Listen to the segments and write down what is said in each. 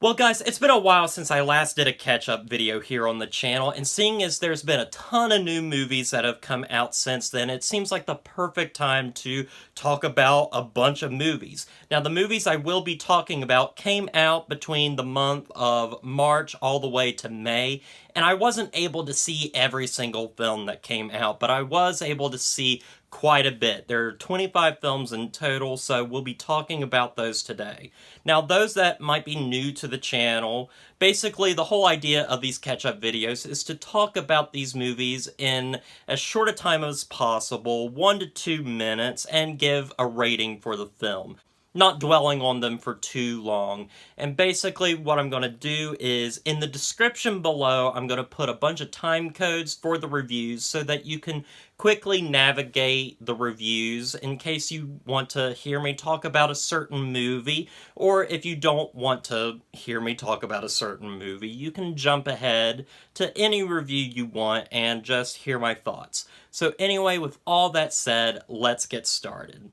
Well guys, it's been a while since I last did a catch-up video here on the channel, and seeing as there's been a ton of new movies that have come out since then, it seems like the perfect time to talk about a bunch of movies. Now the movies I will be talking about came out between the month of March all the way to May, and I wasn't able to see every single film that came out, but I was able to see quite a bit. There are 25 films in total, so we'll be talking about those today. Now, those that might be new to the channel, basically the whole idea of these catch-up videos is to talk about these movies in as short a time as possible, 1 to 2 minutes, and give a rating for the film, not dwelling on them for too long. And basically what I'm going to do is, in the description below, I'm going to put a bunch of time codes for the reviews so that you can quickly navigate the reviews in case you want to hear me talk about a certain movie, or if you don't want to hear me talk about a certain movie, you can jump ahead to any review you want and just hear my thoughts. So anyway, with all that said, let's get started.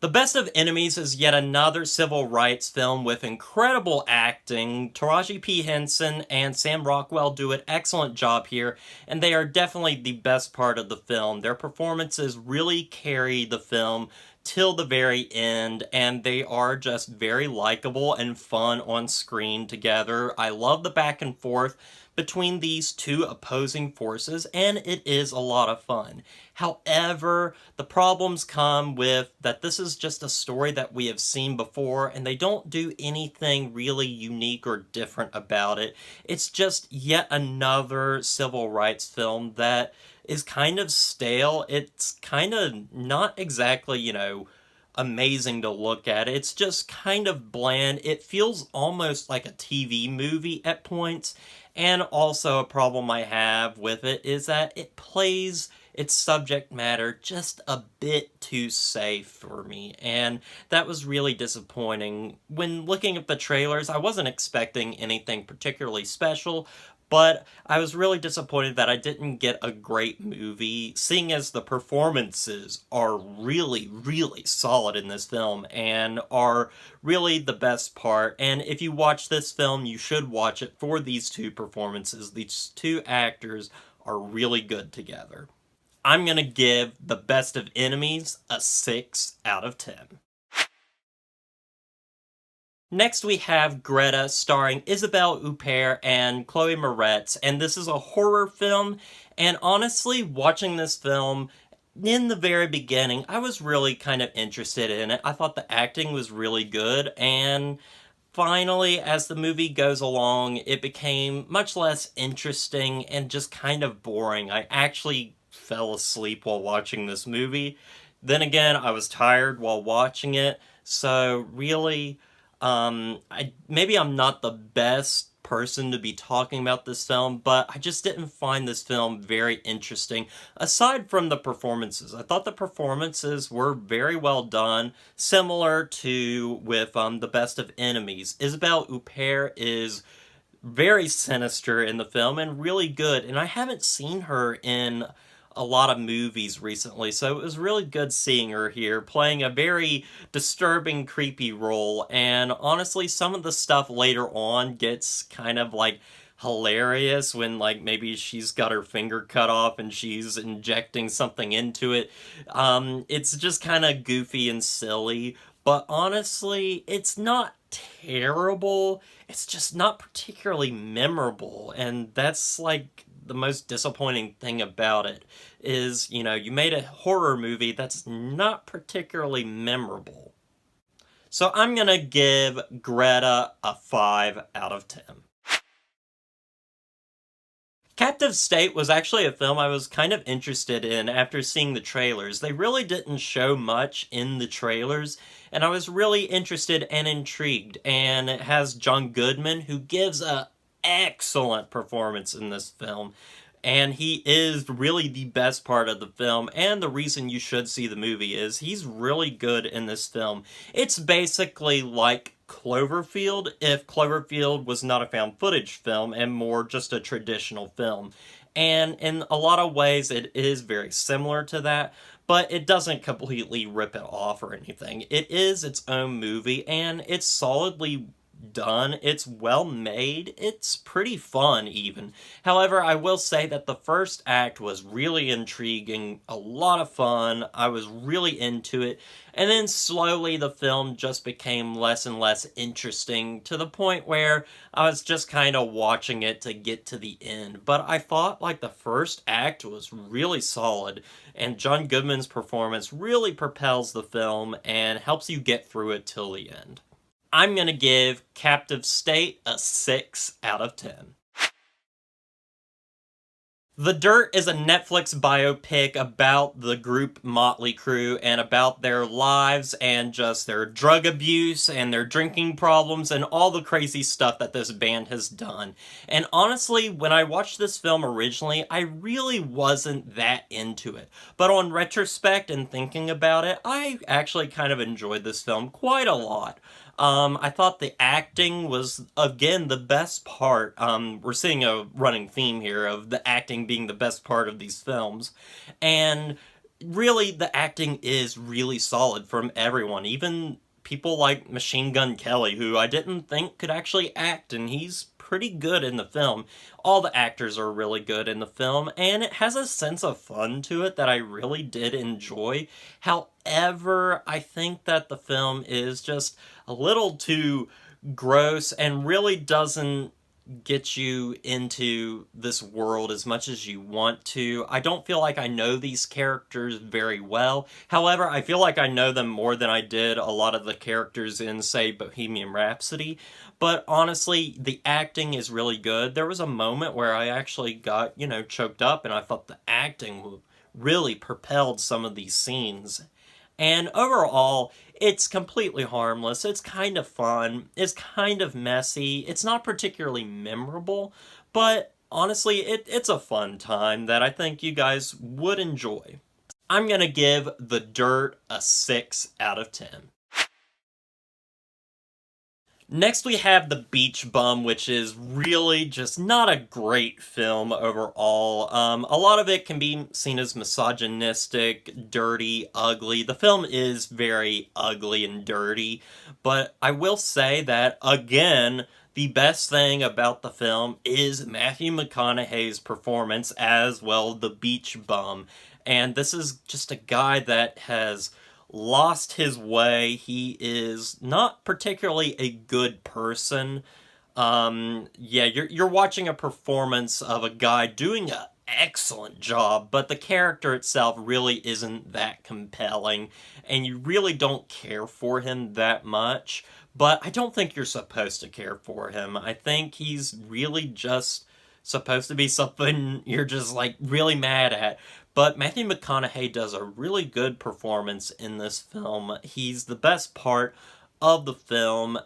The Best of Enemies is yet another civil rights film with incredible acting. Taraji P. Henson and Sam Rockwell do an excellent job here, and they are definitely the best part of the film. Their performances really carry the film till the very end, and they are just very likable and fun on screen together. I love the back and forth between these two opposing forces, and it is a lot of fun. However, the problems come with that this is just a story that we have seen before, and they don't do anything really unique or different about it. It's just yet another civil rights film that is kind of stale. It's kind of not exactly, amazing to look at. It's just kind of bland. It feels almost like a TV movie at points. And also a problem I have with it is that it plays its subject matter just a bit too safe for me, and that was really disappointing. When looking at the trailers, I wasn't expecting anything particularly special, but I was really disappointed that I didn't get a great movie, seeing as the performances are really, really solid in this film and are really the best part. And if you watch this film, you should watch it for these two performances. These two actors are really good together. I'm gonna give The Best of Enemies a 6 out of 10. Next we have Greta, starring Isabelle Huppert and Chloe Moretz, and this is a horror film, and honestly, watching this film, in the very beginning, I was really kind of interested in it. I thought the acting was really good, and finally, as the movie goes along, it became much less interesting and just kind of boring. I actually fell asleep while watching this movie. Then again, I was tired while watching it, so really, maybe I'm not the best person to be talking about this film, but I just didn't find this film very interesting, aside from the performances. I thought the performances were very well done, similar to with The Best of Enemies. Isabelle Huppert is very sinister in the film and really good, and I haven't seen her in a lot of movies recently, so it was really good seeing her here, playing a very disturbing, creepy role, and honestly, some of the stuff later on gets kind of, hilarious when, maybe she's got her finger cut off and she's injecting something into it. It's just kind of goofy and silly, but honestly, it's not terrible, it's just not particularly memorable, and that's, the most disappointing thing about it is, you made a horror movie that's not particularly memorable. So I'm gonna give Greta a 5 out of 10. Captive State was actually a film I was kind of interested in after seeing the trailers. They really didn't show much in the trailers, and I was really interested and intrigued. And it has John Goodman, who gives a excellent performance in this film. And he is really the best part of the film, and the reason you should see the movie is he's really good in this film. It's basically like Cloverfield if Cloverfield was not a found footage film and more just a traditional film. And in a lot of ways, it is very similar to that, but it doesn't completely rip it off or anything. It is its own movie, and it's solidly done. It's well made. It's pretty fun, even. However, I will say that the first act was really intriguing, a lot of fun. I was really into it. And then slowly the film just became less and less interesting to the point where I was just kind of watching it to get to the end. But I thought like the first act was really solid, and John Goodman's performance really propels the film and helps you get through it till the end. I'm going to give Captive State a 6 out of 10. The Dirt is a Netflix biopic about the group Motley Crue and about their lives and just their drug abuse and their drinking problems and all the crazy stuff that this band has done. And honestly, when I watched this film originally, I really wasn't that into it. But on retrospect and thinking about it, I actually kind of enjoyed this film quite a lot. I thought the acting was, again, the best part. We're seeing a running theme here of the acting being the best part of these films. And really, the acting is really solid from everyone. Even people like Machine Gun Kelly, who I didn't think could actually act, and he's pretty good in the film. All the actors are really good in the film, and it has a sense of fun to it that I really did enjoy. However, I think that the film is just a little too gross and really doesn't get you into this world as much as you want to. I don't feel like I know these characters very well. However, I feel like I know them more than I did a lot of the characters in, say, Bohemian Rhapsody. But honestly, the acting is really good. There was a moment where I actually got, choked up, and I thought the acting really propelled some of these scenes. And overall, it's completely harmless. It's kind of fun. It's kind of messy. It's not particularly memorable, but honestly, it's a fun time that I think you guys would enjoy. I'm going to give The Dirt a 6 out of 10. Next, we have The Beach Bum, which is really just not a great film overall. A lot of it can be seen as misogynistic, dirty, ugly. The film is very ugly and dirty, but I will say that, again, the best thing about the film is Matthew McConaughey's performance as, well, the beach bum. And this is just a guy that has lost his way. He is not particularly a good person. Yeah, you're watching a performance of a guy doing an excellent job, but the character itself really isn't that compelling, and you really don't care for him that much. But I don't think you're supposed to care for him. I think he's really just supposed to be something you're just like really mad at. But Matthew McConaughey does a really good performance in this film. He's the best part of the film.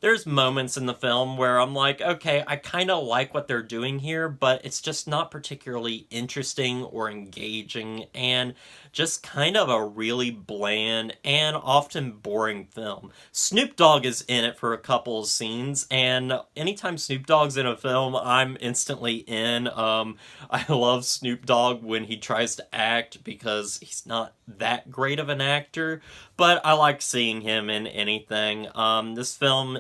There's moments in the film where I'm like, okay, I kind of like what they're doing here, but it's just not particularly interesting or engaging, and just kind of a really bland and often boring film. Snoop Dogg is in it for a couple of scenes, and anytime Snoop Dogg's in a film, I'm instantly in. I love Snoop Dogg when he tries to act because he's not that great of an actor, but I like seeing him in anything. This film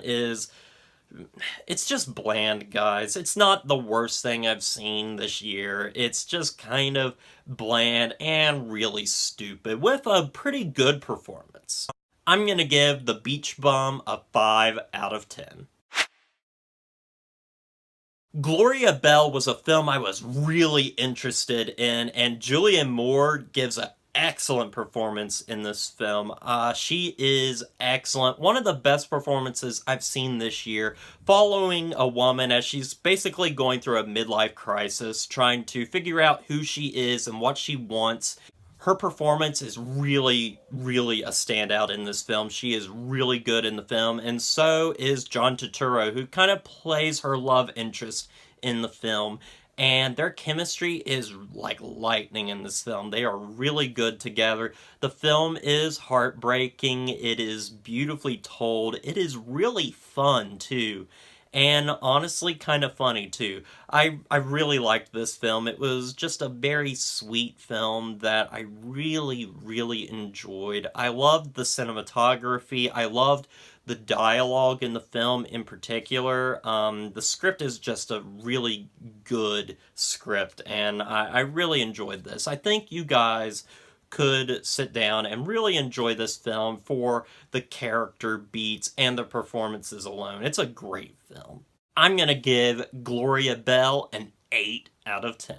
it's just bland, guys. It's not the worst thing I've seen this year. It's just kind of bland and really stupid with a pretty good performance. I'm gonna give The Beach Bum a 5 out of 10. Gloria Bell was a film I was really interested in, and Julianne Moore gives an excellent performance in this film. She is excellent. One of the best performances I've seen this year, following a woman as she's basically going through a midlife crisis, trying to figure out who she is and what she wants. Her performance is really, really a standout in this film. She is really good in the film, and so is John Turturro, who kind of plays her love interest in the film. and their chemistry is like lightning in this film. They are really good together. The film is heartbreaking, it is beautifully told, it is really fun too. And honestly, kind of funny too. I really liked this film. It was just a very sweet film that I really, really enjoyed. I loved the cinematography. I loved the dialogue in the film in particular. The script is just a really good script, and I really enjoyed this. I think you guys could sit down and really enjoy this film for the character beats and the performances alone. It's a great film. I'm going to give Gloria Bell an 8 out of 10.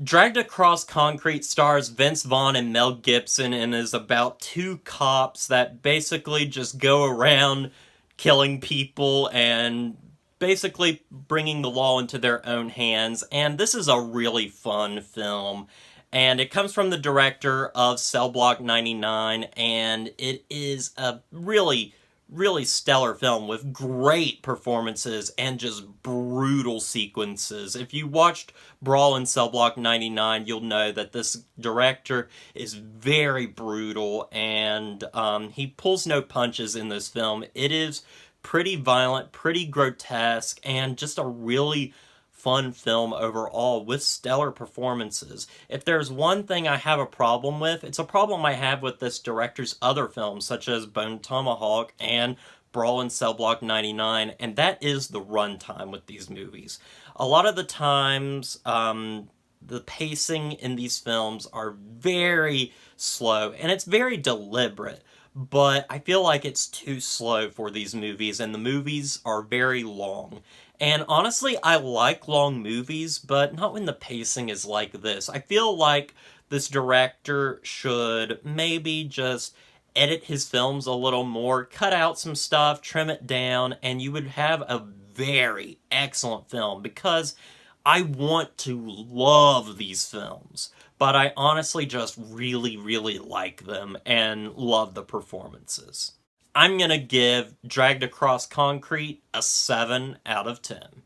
Dragged Across Concrete stars Vince Vaughn and Mel Gibson and is about two cops that basically just go around killing people and basically bringing the law into their own hands. And this is a really fun film. And it comes from the director of Cell Block 99, and it is a really, really stellar film with great performances and just brutal sequences. If you watched Brawl in Cell Block 99, you'll know that this director is very brutal, and he pulls no punches in this film. It is pretty violent, pretty grotesque, and just a really fun film overall with stellar performances. If there's one thing I have a problem with, it's a problem I have with this director's other films, such as Bone Tomahawk and Brawl in Cell Block 99, and that is the runtime with these movies. A lot of the times, the pacing in these films are very slow, and it's very deliberate. But I feel like it's too slow for these movies, and the movies are very long. And honestly, I like long movies, but not when the pacing is like this. I feel like this director should maybe just edit his films a little more, cut out some stuff, trim it down, and you would have a very excellent film, because I want to love these films, but I honestly just really, really like them and love the performances. I'm gonna give Dragged Across Concrete a 7 out of 10.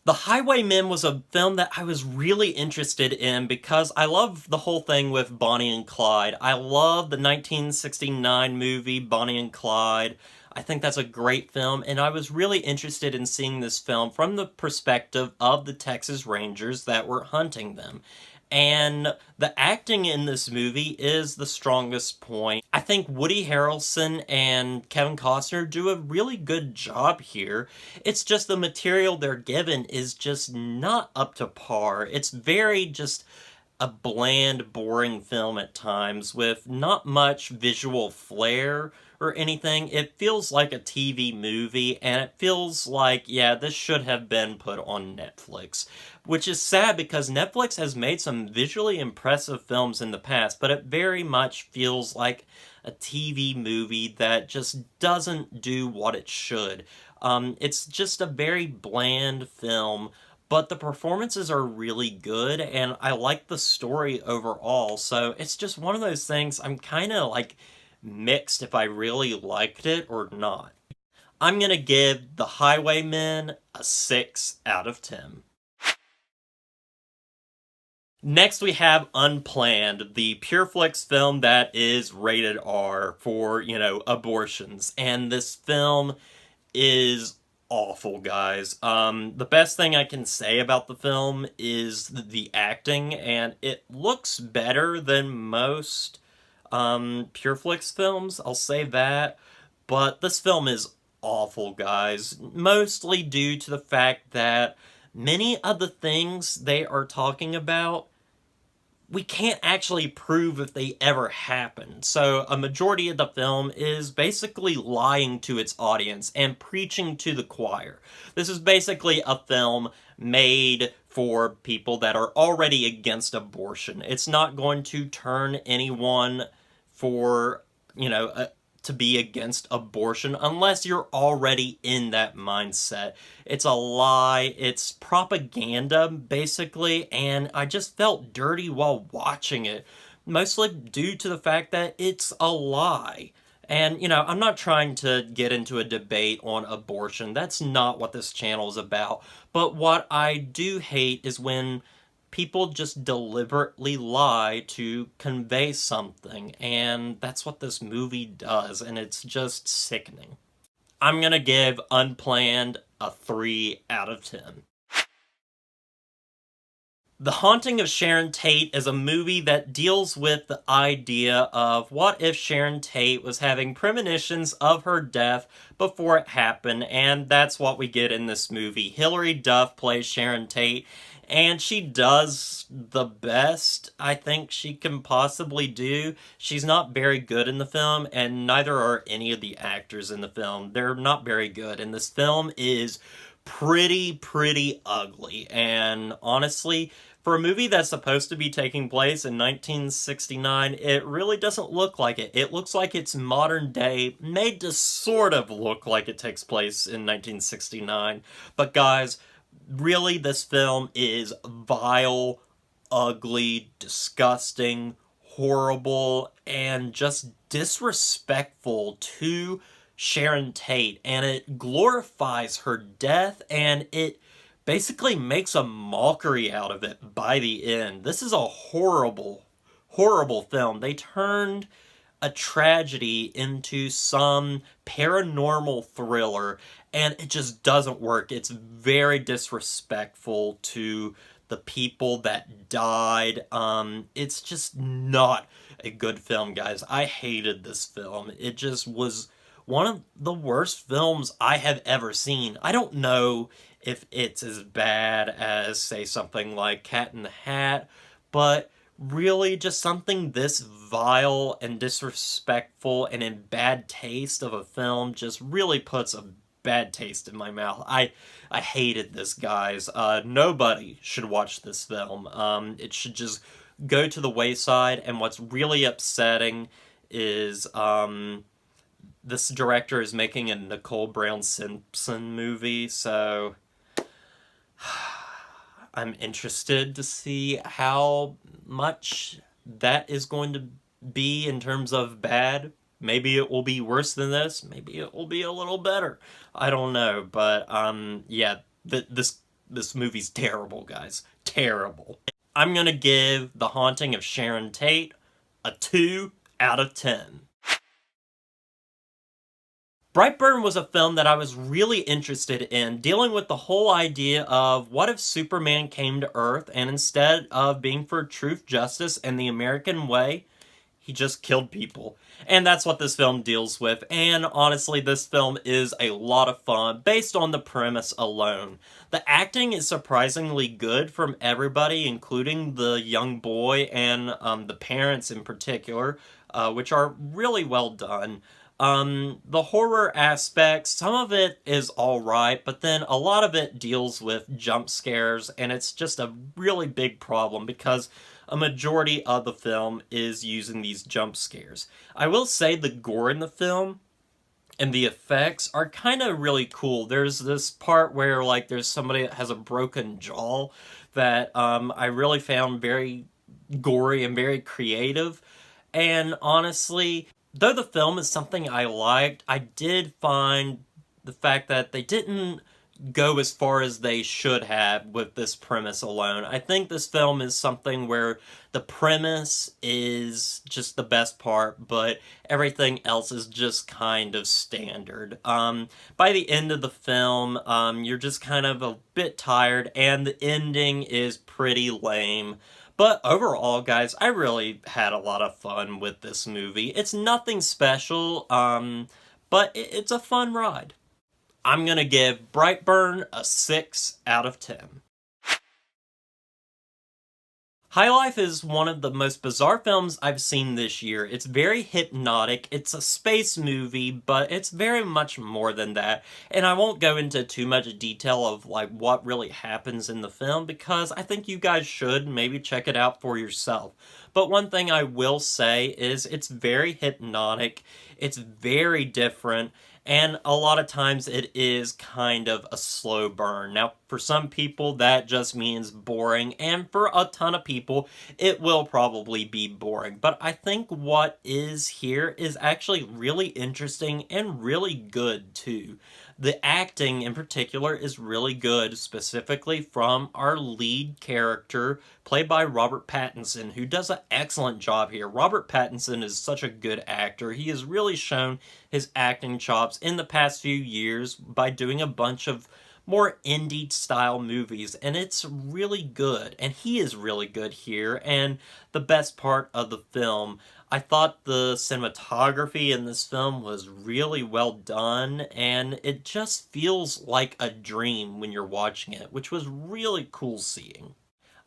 The Highwaymen was a film that I was really interested in because I love the whole thing with Bonnie and Clyde. I love the 1969 movie Bonnie and Clyde. I think that's a great film, and I was really interested in seeing this film from the perspective of the Texas Rangers that were hunting them. And the acting in this movie is the strongest point. I think Woody Harrelson and Kevin Costner do a really good job here. It's just the material they're given is just not up to par. It's very just a bland, boring film at times with not much visual flair or anything. It feels like a TV movie, and it feels like, yeah, this should have been put on Netflix. Which is sad because Netflix has made some visually impressive films in the past, but it very much feels like a TV movie that just doesn't do what it should. It's just a very bland film, but the performances are really good, and I like the story overall, so it's just one of those things I'm kind of like mixed if I really liked it or not. I'm gonna give The Highwaymen a 6 out of 10. Next we have Unplanned, the PureFlix film that is rated R for, abortions. And this film is awful, guys. The best thing I can say about the film is the acting, and it looks better than most PureFlix films, I'll say that. But this film is awful, guys. Mostly due to the fact that many of the things they are talking about, we can't actually prove if they ever happened. So a majority of the film is basically lying to its audience and preaching to the choir. This is basically a film made for people that are already against abortion. It's not going to turn anyone for, to be against abortion unless you're already in that mindset. It's a lie, it's propaganda, basically, and I just felt dirty while watching it, mostly due to the fact that it's a lie. And, I'm not trying to get into a debate on abortion. That's not what this channel is about. But what I do hate is when people just deliberately lie to convey something. And that's what this movie does. And it's just sickening. I'm going to give Unplanned a 3 out of 10. The Haunting of Sharon Tate is a movie that deals with the idea of what if Sharon Tate was having premonitions of her death before it happened, and that's what we get in this movie. Hilary Duff plays Sharon Tate, and she does the best I think she can possibly do. She's not very good in the film, and neither are any of the actors in the film. They're not very good, and this film is pretty ugly, and honestly, for a movie that's supposed to be taking place in 1969, it really doesn't look like it. It looks like it's modern day, made to sort of look like it takes place in 1969. But guys, really, this film is vile, ugly, disgusting, horrible, and just disrespectful to Sharon Tate, and it glorifies her death, and it basically makes a mockery out of it by the end. This is a horrible film. They turned a tragedy into some paranormal thriller, and it just doesn't work. It's very disrespectful to the people that died. It's just not a good film, guys. I hated this film. It just was one of the worst films I have ever seen. I don't know if it's as bad as, say, something like Cat in the Hat, but really just something this vile and disrespectful and in bad taste of a film just really puts a bad taste in my mouth. I hated this, guys. Nobody should watch this film. It should just go to the wayside, and what's really upsetting is this director is making a Nicole Brown Simpson movie, so I'm interested to see how much that is going to be in terms of bad. Maybe it will be worse than this. Maybe it will be a little better. I don't know, but yeah, this movie's terrible, guys. Terrible. I'm gonna give The Haunting of Sharon Tate a 2 out of 10. Brightburn was a film that I was really interested in, dealing with the whole idea of what if Superman came to Earth and instead of being for truth, justice, and the American way, he just killed people. And that's what this film deals with, and honestly, this film is a lot of fun based on the premise alone. The acting is surprisingly good from everybody, including the young boy and the parents in particular, which are really well done. The horror aspect, some of it is alright, but then a lot of it deals with jump scares, and it's just a really big problem because a majority of the film is using these jump scares. I will say the gore in the film and the effects are kind of really cool. There's this part where, like, there's somebody that has a broken jaw that I really found very gory and very creative. And honestly, though the film is something I liked, I did find the fact that they didn't go as far as they should have with this premise alone. I think this film is something where the premise is just the best part, but everything else is just kind of standard. By the end of the film, you're just kind of a bit tired, and the ending is pretty lame. But overall, guys, I really had a lot of fun with this movie. It's nothing special, but it's a fun ride. I'm gonna give Brightburn a 6 out of 10. High Life is one of the most bizarre films I've seen this year. It's very hypnotic, it's a space movie, but it's very much more than that. And I won't go into too much detail of like what really happens in the film because I think you guys should maybe check it out for yourself. But one thing I will say is it's very hypnotic, it's very different, and a lot of times it is kind of a slow burn. Now, for some people, that just means boring, and for a ton of people, it will probably be boring. But I think what is here is actually really interesting and really good, too. The acting in particular is really good, specifically from our lead character, played by Robert Pattinson, who does an excellent job here. Robert Pattinson is such a good actor. He has really shown his acting chops in the past few years by doing a bunch of more indie style movies, and it's really good, and he is really good here. And the best part of the film, I thought the cinematography in this film was really well done, and it just feels like a dream when you're watching it, which was really cool seeing.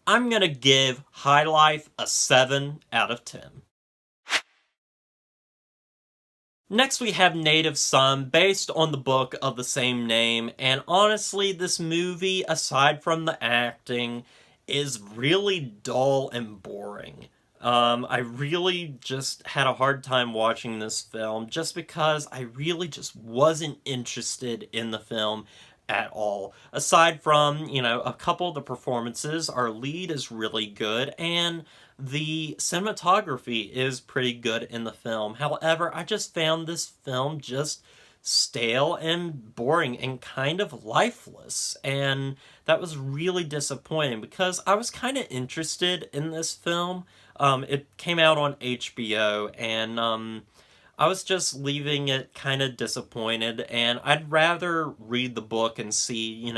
I'm gonna give High Life a 7 out of 10. Next, we have Native Son, based on the book of the same name, and honestly, this movie, aside from the acting, is really dull and boring. I really just had a hard time watching this film just because I really just wasn't interested in the film at all. Aside from, a couple of the performances, our lead is really good, and the cinematography is pretty good in the film. However, I just found this film just stale and boring and kind of lifeless. And that was really disappointing because I was kind of interested in this film. It came out on HBO, and I was just leaving it kind of disappointed, and I'd rather read the book and see,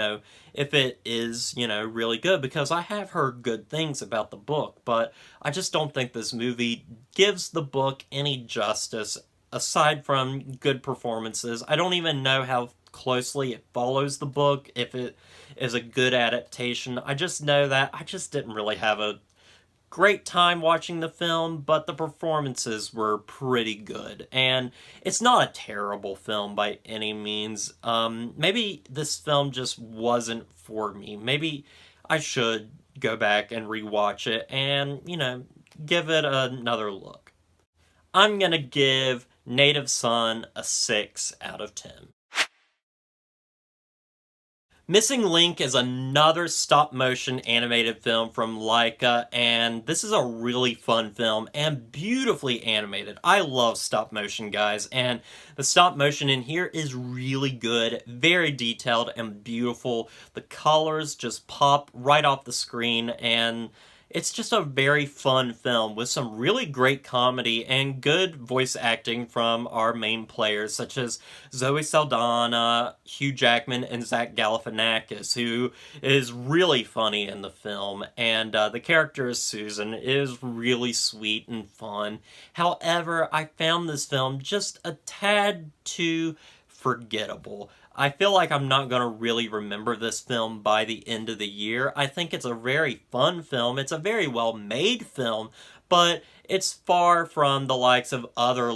if it is, really good, because I have heard good things about the book, but I just don't think this movie gives the book any justice aside from good performances. I don't even know how closely it follows the book, if it is a good adaptation. I just know that I just didn't really have a great time watching the film, but the performances were pretty good. And it's not a terrible film by any means. Maybe this film just wasn't for me. Maybe I should go back and rewatch it and, give it another look. I'm gonna give Native Son a 6 out of 10. Missing Link is another stop-motion animated film from Laika, and this is a really fun film and beautifully animated. I love stop-motion, guys, and the stop-motion in here is really good, very detailed and beautiful. The colors just pop right off the screen, and it's just a very fun film with some really great comedy and good voice acting from our main players, such as Zoe Saldana, Hugh Jackman, and Zach Galifianakis, who is really funny in the film. And the character of Susan is really sweet and fun. However, I found this film just a tad too forgettable. I feel like I'm not going to really remember this film by the end of the year. I think it's a very fun film. It's a very well made film, but it's far from the likes of other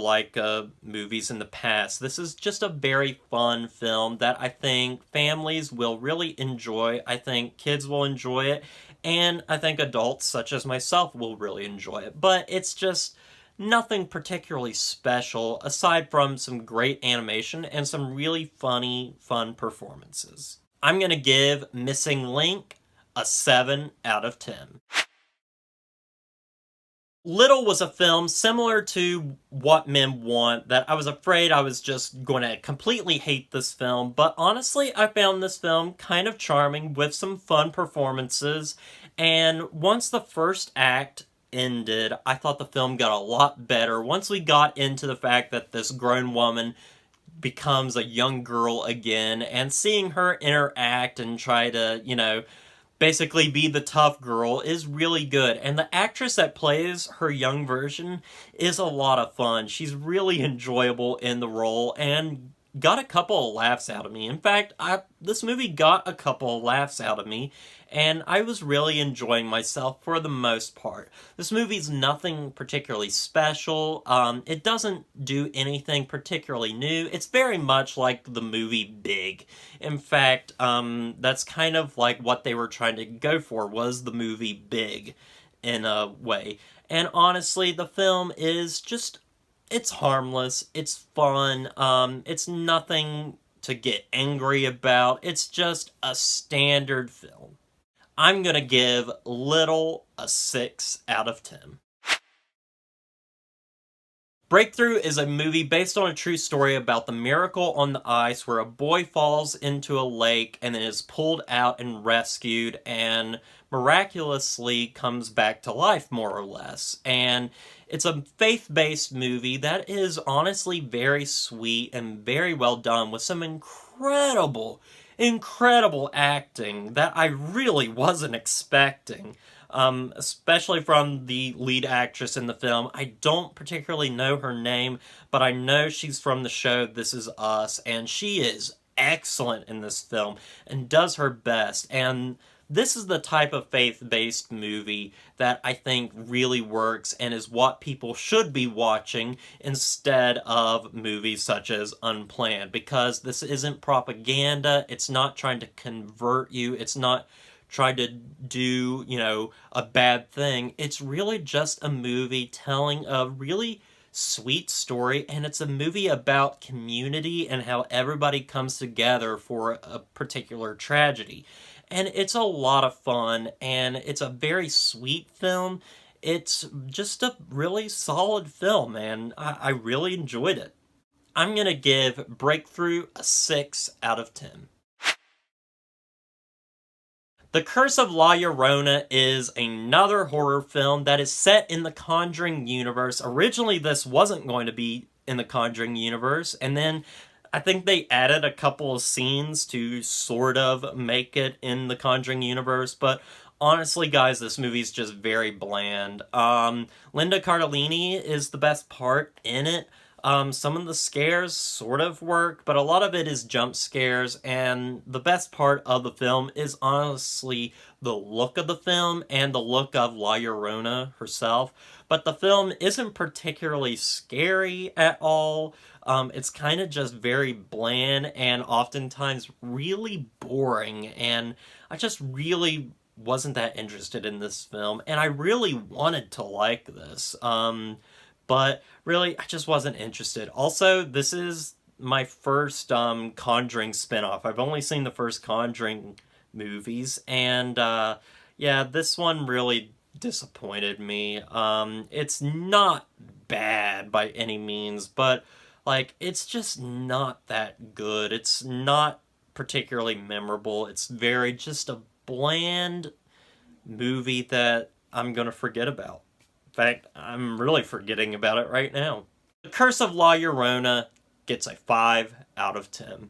movies in the past. This is just a very fun film that I think families will really enjoy. I think kids will enjoy it, and I think adults such as myself will really enjoy it. But it's just nothing particularly special aside from some great animation and some really funny, fun performances. I'm gonna give Missing Link a 7 out of 10. Little was a film similar to What Men Want that I was afraid I was just going to completely hate this film, but honestly, I found this film kind of charming with some fun performances, and once the first act ended, I thought the film got a lot better once we got into the fact that this grown woman becomes a young girl again, and seeing her interact and try to, basically be the tough girl is really good. And the actress that plays her young version is a lot of fun. She's really enjoyable in the role and got a couple of laughs out of me. In fact, this movie got a couple of laughs out of me, and I was really enjoying myself for the most part. This movie's nothing particularly special. It doesn't do anything particularly new. It's very much like the movie Big. In fact, that's kind of like what they were trying to go for, was the movie Big, in a way. And honestly, the film is just it's harmless, it's fun, it's nothing to get angry about, it's just a standard film. I'm gonna give Little a 6 out of 10. Breakthrough is a movie based on a true story about the miracle on the ice where a boy falls into a lake and then is pulled out and rescued and miraculously comes back to life, more or less. And it's a faith-based movie that is honestly very sweet and very well done with some incredible acting that I really wasn't expecting. Especially from the lead actress in the film. I don't particularly know her name, but I know she's from the show This Is Us, and she is excellent in this film and does her best. And this is the type of faith-based movie that I think really works and is what people should be watching instead of movies such as Unplanned, because this isn't propaganda, it's not trying to convert you, it's not trying to do, a bad thing. It's really just a movie telling a really sweet story, and it's a movie about community and how everybody comes together for a particular tragedy. And it's a lot of fun, and it's a very sweet film. It's just a really solid film, and I really enjoyed it. I'm gonna give Breakthrough a 6 out of 10. The Curse of La Llorona is another horror film that is set in the Conjuring universe. Originally, this wasn't going to be in the Conjuring universe, and then I think they added a couple of scenes to sort of make it in the Conjuring universe, but honestly, guys, this movie's just very bland. Linda Cardellini is the best part in it. Some of the scares sort of work, but a lot of it is jump scares, and the best part of the film is honestly the look of the film and the look of La Llorona herself. But the film isn't particularly scary at all. It's kind of just very bland and oftentimes really boring, and I just really wasn't that interested in this film, and I really wanted to like this. But really, I just wasn't interested. Also, this is my first Conjuring spinoff. I've only seen the first Conjuring movies, and yeah, this one really disappointed me. It's not bad by any means, but like it's just not that good. It's not particularly memorable. It's very just a bland movie that I'm gonna forget about. In fact, I'm really forgetting about it right now. The Curse of La Llorona gets a 5 out of 10.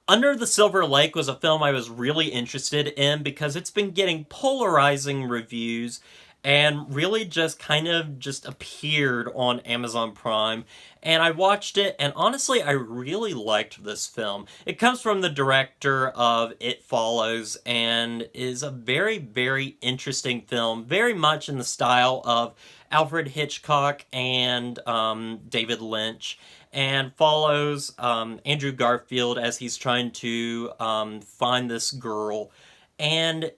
Under the Silver Lake was a film I was really interested in because it's been getting polarizing reviews and really just kind of just appeared on Amazon Prime, and I watched it, and honestly I really liked this film. It comes from the director of It Follows and is a very interesting film, very much in the style of Alfred Hitchcock and David Lynch, and follows Andrew Garfield as he's trying to find this girl. And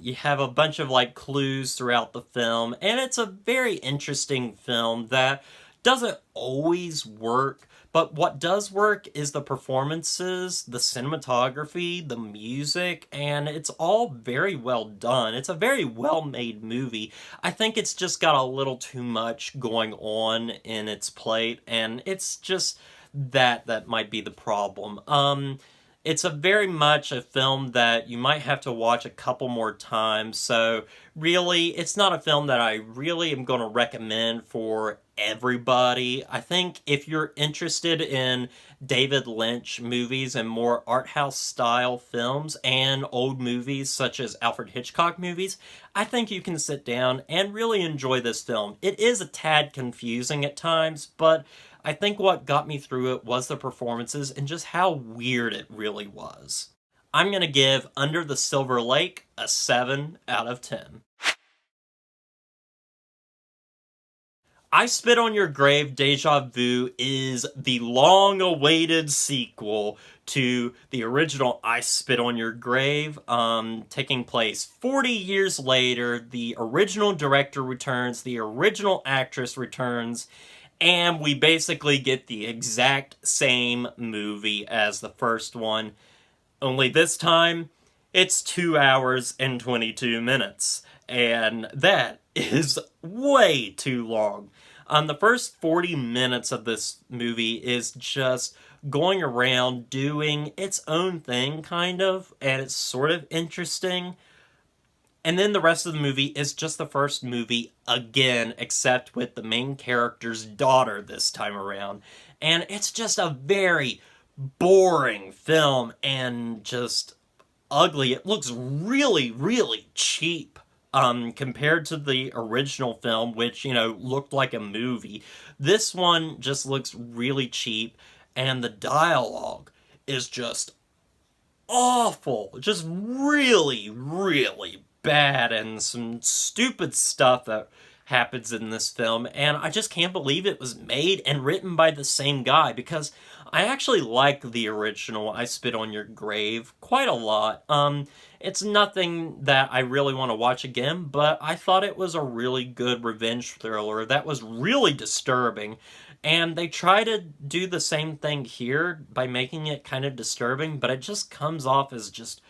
you have a bunch of like clues throughout the film, and it's a very interesting film that doesn't always work, but what does work is the performances, the cinematography, the music, and it's all very well done. It's a very well made movie. I think it's just got a little too much going on in its plate, and it's just that might be the problem. It's a very much a film that you might have to watch a couple more times, so really, it's not a film that I really am going to recommend for everybody. I think if you're interested in David Lynch movies and more art house style films and old movies such as Alfred Hitchcock movies, I think you can sit down and really enjoy this film. It is a tad confusing at times, but I think what got me through it was the performances and just how weird it really was. I'm going to give Under the Silver Lake a 7 out of 10. I Spit on Your Grave, Deja Vu is the long-awaited sequel to the original I Spit on Your Grave, taking place 40 years later. The original director returns, the original actress returns, and we basically get the exact same movie as the first one, only this time it's 2 hours and 22 minutes, and that is way too long. The first 40 minutes of this movie is just going around doing its own thing, kind of, and it's sort of interesting. And then the rest of the movie is just the first movie again, except with the main character's daughter this time around. And it's just a very boring film and just ugly. It looks really, really cheap. Compared to the original film, which, looked like a movie. This one just looks really cheap, and the dialogue is just awful. Just really, really bad, and some stupid stuff that happens in this film, and I just can't believe it was made and written by the same guy, because I actually like the original I Spit on Your Grave quite a lot. It's nothing that I really want to watch again, but I thought it was a really good revenge thriller that was really disturbing. And they try to do the same thing here by making it kind of disturbing, but it just comes off as just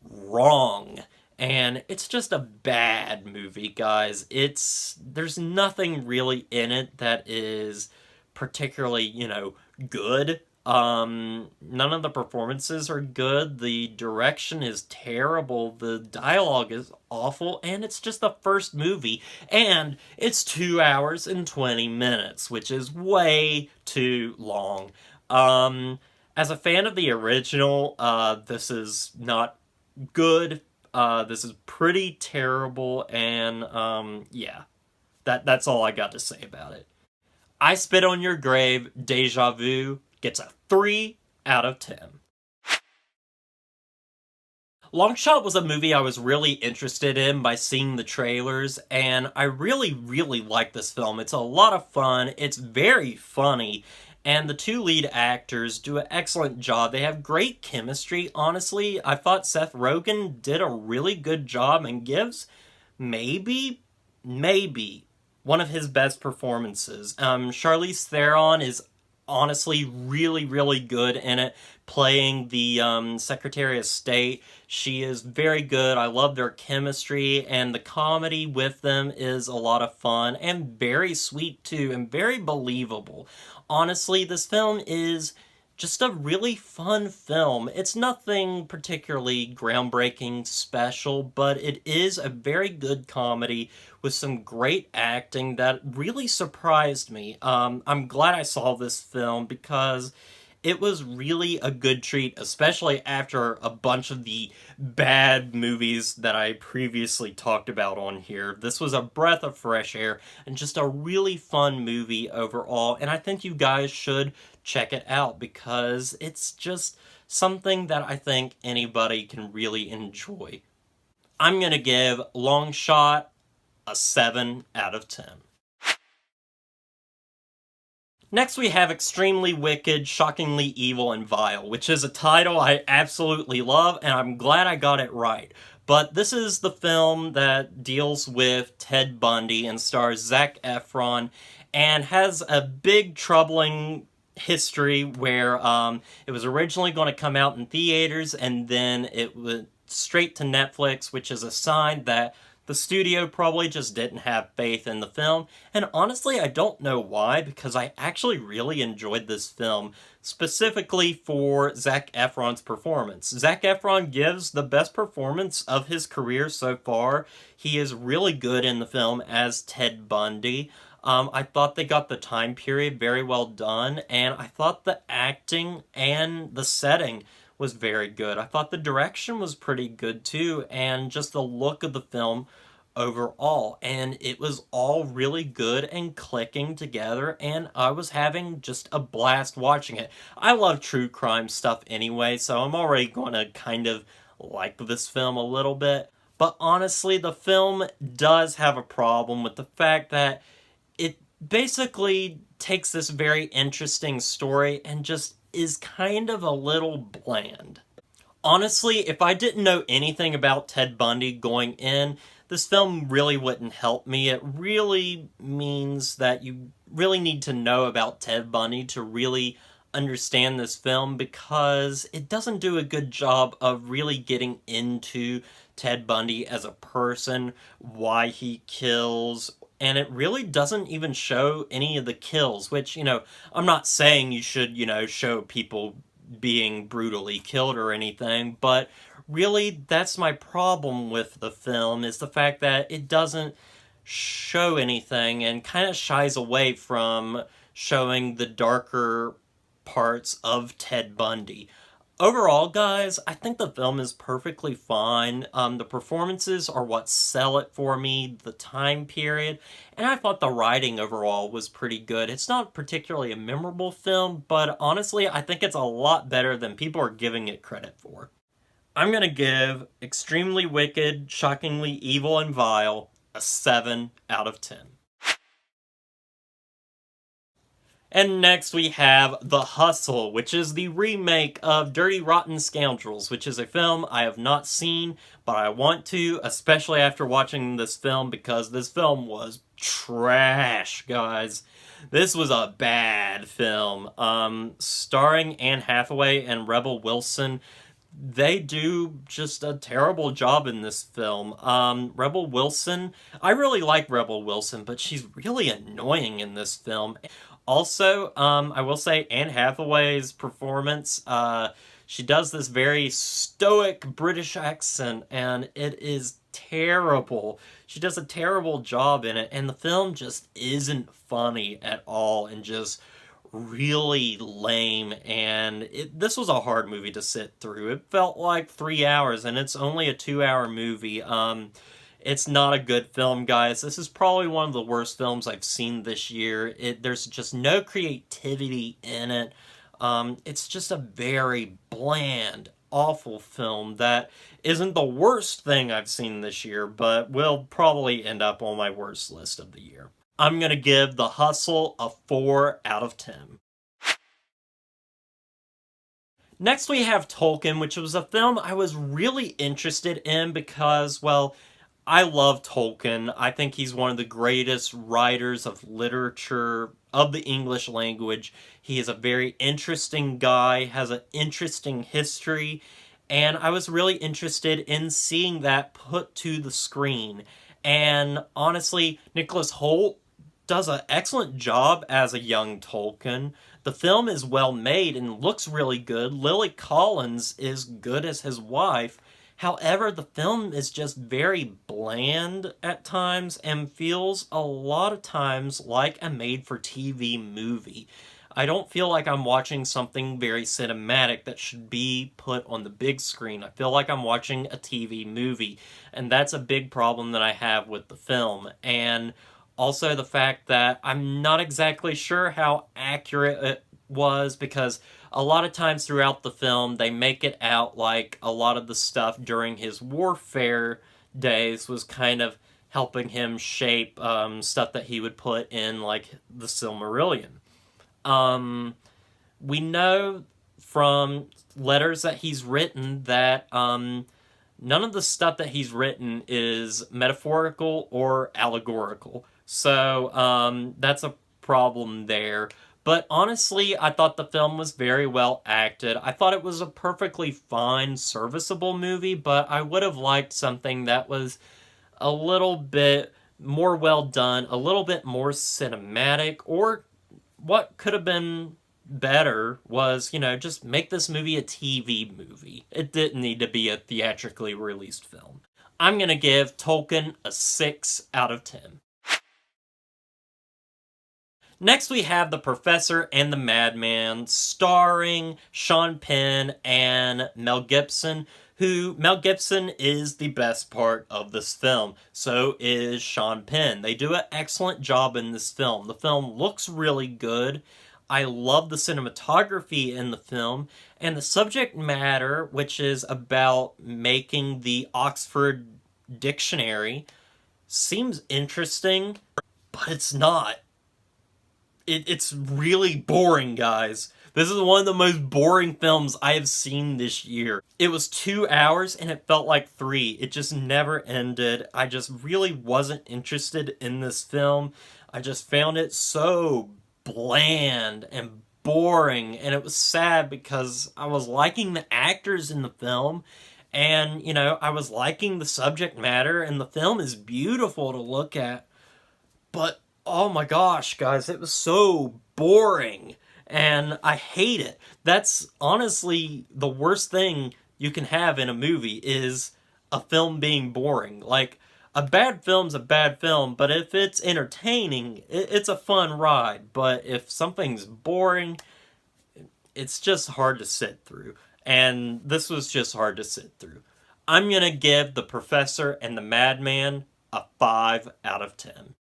wrong. And it's just a bad movie, guys. There's nothing really in it that is particularly, good. None of the performances are good. The direction is terrible. The dialogue is awful, and it's just the first movie, and it's 2 hours and 20 minutes, which is way too long. As a fan of the original, this is not good. This is pretty terrible, and, yeah. That's all I got to say about it. I Spit on Your Grave, Deja Vu, gets a 3 out of 10. Longshot was a movie I was really interested in by seeing the trailers, and I really, really like this film. It's a lot of fun, it's very funny, and the two lead actors do an excellent job. They have great chemistry, honestly. I thought Seth Rogen did a really good job and gives maybe one of his best performances. Charlize Theron is honestly really, really good in it, playing the Secretary of State. She is very good. I love their chemistry, and the comedy with them is a lot of fun, and very sweet too, and very believable. Honestly, this film is just a really fun film. It's nothing particularly groundbreaking special, but it is a very good comedy with some great acting that really surprised me. I'm glad I saw this film because it was really a good treat, especially after a bunch of the bad movies that I previously talked about on here. This was a breath of fresh air and just a really fun movie overall, and I think you guys should check it out because it's just something that I think anybody can really enjoy. I'm gonna give Longshot a 7 out of 10. Next we have Extremely Wicked, Shockingly Evil, and Vile, which is a title I absolutely love, and I'm glad I got it right. But this is the film that deals with Ted Bundy and stars Zac Efron, and has a big troubling history where it was originally going to come out in theaters, and then it went straight to Netflix, which is a sign that the studio probably just didn't have faith in the film, and honestly, I don't know why, because I actually really enjoyed this film, specifically for Zac Efron's performance. Zac Efron gives the best performance of his career so far. He is really good in the film as Ted Bundy. I thought they got the time period very well done, and I thought the acting and the setting was very good. I thought the direction was pretty good too, and just the look of the film overall, and it was all really good and clicking together, and I was having just a blast watching it. I love true crime stuff anyway, so I'm already going to kind of like this film a little bit, but honestly, the film does have a problem with the fact that it basically takes this very interesting story and just is kind of a little bland. Honestly, if I didn't know anything about Ted Bundy going in, this film really wouldn't help me. It really means that you really need to know about Ted Bundy to really understand this film, because it doesn't do a good job of really getting into Ted Bundy as a person, why he kills, and it really doesn't even show any of the kills, which, I'm not saying you should, show people being brutally killed or anything, but really that's my problem with the film, is the fact that it doesn't show anything and kind of shies away from showing the darker parts of Ted Bundy. Overall, guys, I think the film is perfectly fine. The performances are what sell it for me, the time period, and I thought the writing overall was pretty good. It's not particularly a memorable film, but honestly, I think it's a lot better than people are giving it credit for. I'm gonna give Extremely Wicked, Shockingly Evil and Vile a 7 out of 10. And next we have The Hustle, which is the remake of Dirty Rotten Scoundrels, which is a film I have not seen, but I want to, especially after watching this film, because this film was trash, guys. This was a bad film. Starring Anne Hathaway and Rebel Wilson. They do just a terrible job in this film. Rebel Wilson, I really like Rebel Wilson, but she's really annoying in this film. Also, I will say Anne Hathaway's performance, she does this very stoic British accent, and it is terrible. She does a terrible job in it, and the film just isn't funny at all, and just really lame, and this was a hard movie to sit through. It felt like 3 hours, and it's only a 2-hour movie. It's not a good film, guys. This is probably one of the worst films I've seen this year. There's just no creativity in it. It's just a very bland, awful film that isn't the worst thing I've seen this year, but will probably end up on my worst list of the year. I'm going to give The Hustle a 4 out of 10. Next we have Tolkien, which was a film I was really interested in because, well, I love Tolkien. I think he's one of the greatest writers of literature of the English language. He is a very interesting guy, has an interesting history, and I was really interested in seeing that put to the screen. And honestly, Nicholas Hoult does an excellent job as a young Tolkien. The film is well made and looks really good. Lily Collins is good as his wife. However, the film is just very bland at times and feels a lot of times like a made-for-TV movie. I don't feel like I'm watching something very cinematic that should be put on the big screen. I feel like I'm watching a TV movie, and that's a big problem that I have with the film. And also the fact that I'm not exactly sure how accurate it was, because a lot of times throughout the film they make it out like a lot of the stuff during his warfare days was kind of helping him shape stuff that he would put in, like, the Silmarillion. We know from letters that he's written that none of the stuff that he's written is metaphorical or allegorical. So that's a problem there. But honestly, I thought the film was very well acted. I thought it was a perfectly fine, serviceable movie, but I would have liked something that was a little bit more well done, a little bit more cinematic, or what could have been better was, just make this movie a TV movie. It didn't need to be a theatrically released film. I'm going to give Tolkien a 6 out of 10. Next we have The Professor and the Madman, starring Sean Penn and Mel Gibson, who Mel Gibson is the best part of this film. So is Sean Penn. They do an excellent job in this film. The film looks really good. I love the cinematography in the film, and the subject matter, which is about making the Oxford Dictionary, seems interesting, but it's not. it's really boring, guys. This is one of the most boring films I have seen this year. It was 2 hours and it felt like three. It just never ended. I just really wasn't interested in this film. I just found it so bland and boring, and it was sad because I was liking the actors in the film, and I was liking the subject matter, and the film is beautiful to look at. But oh my gosh, guys, it was so boring. And I hate it. That's honestly the worst thing you can have in a movie is a film being boring. Like, a bad film's a bad film, but if it's entertaining, it's a fun ride. But if something's boring, it's just hard to sit through. And this was just hard to sit through. I'm gonna give The Professor and the Madman a 5 out of 10.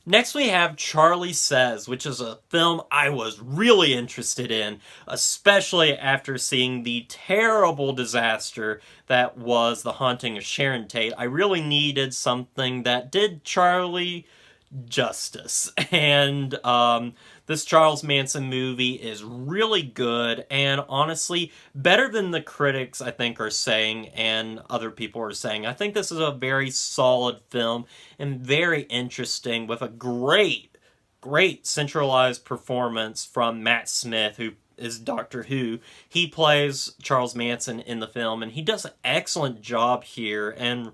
Next we have Charlie Says, which is a film I was really interested in, especially after seeing the terrible disaster that was The Haunting of Sharon Tate. I really needed something that did Charlie justice. And this Charles Manson movie is really good, and honestly better than the critics I think are saying and other people are saying. I think this is a very solid film and very interesting, with a great centralized performance from Matt Smith, who is Doctor Who. He plays Charles Manson in the film, and he does an excellent job here, and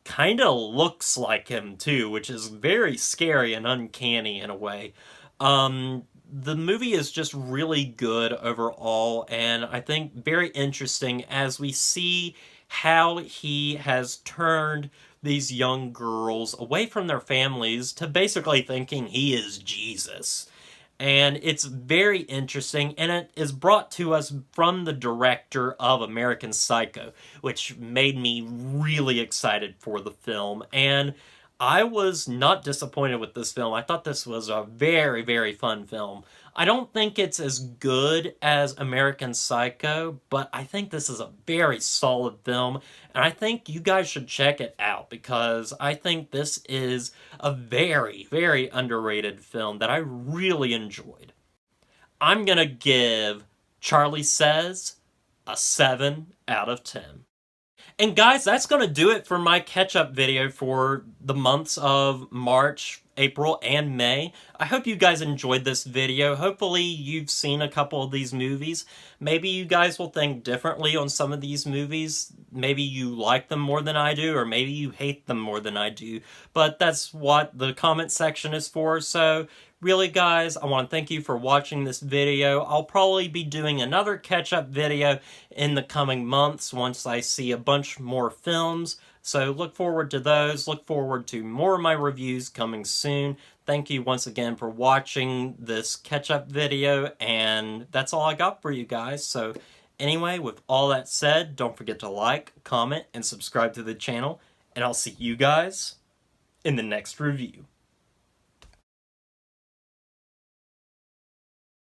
kind of looks like him too, which is very scary and uncanny in a way. The movie is just really good overall, and I think very interesting as we see how he has turned these young girls away from their families to basically thinking he is Jesus. And it's very interesting, and it is brought to us from the director of American Psycho, which made me really excited for the film. And I was not disappointed with this film. I thought this was a very fun film. I don't think it's as good as American Psycho, but I think this is a very solid film, and I think you guys should check it out because I think this is a very underrated film that I really enjoyed. I'm gonna give Charlie Says a 7 out of 10. And guys, that's going to do it for my catch-up video for the months of March, April, and May. I hope you guys enjoyed this video. Hopefully you've seen a couple of these movies. Maybe you guys will think differently on some of these movies. Maybe you like them more than I do, or maybe you hate them more than I do. But that's what the comment section is for, so really, guys, I want to thank you for watching this video. I'll probably be doing another catch-up video in the coming months once I see a bunch more films. So look forward to those. Look forward to more of my reviews coming soon. Thank you once again for watching this catch-up video, and that's all I got for you guys. So anyway, with all that said, don't forget to like, comment, and subscribe to the channel, and I'll see you guys in the next review.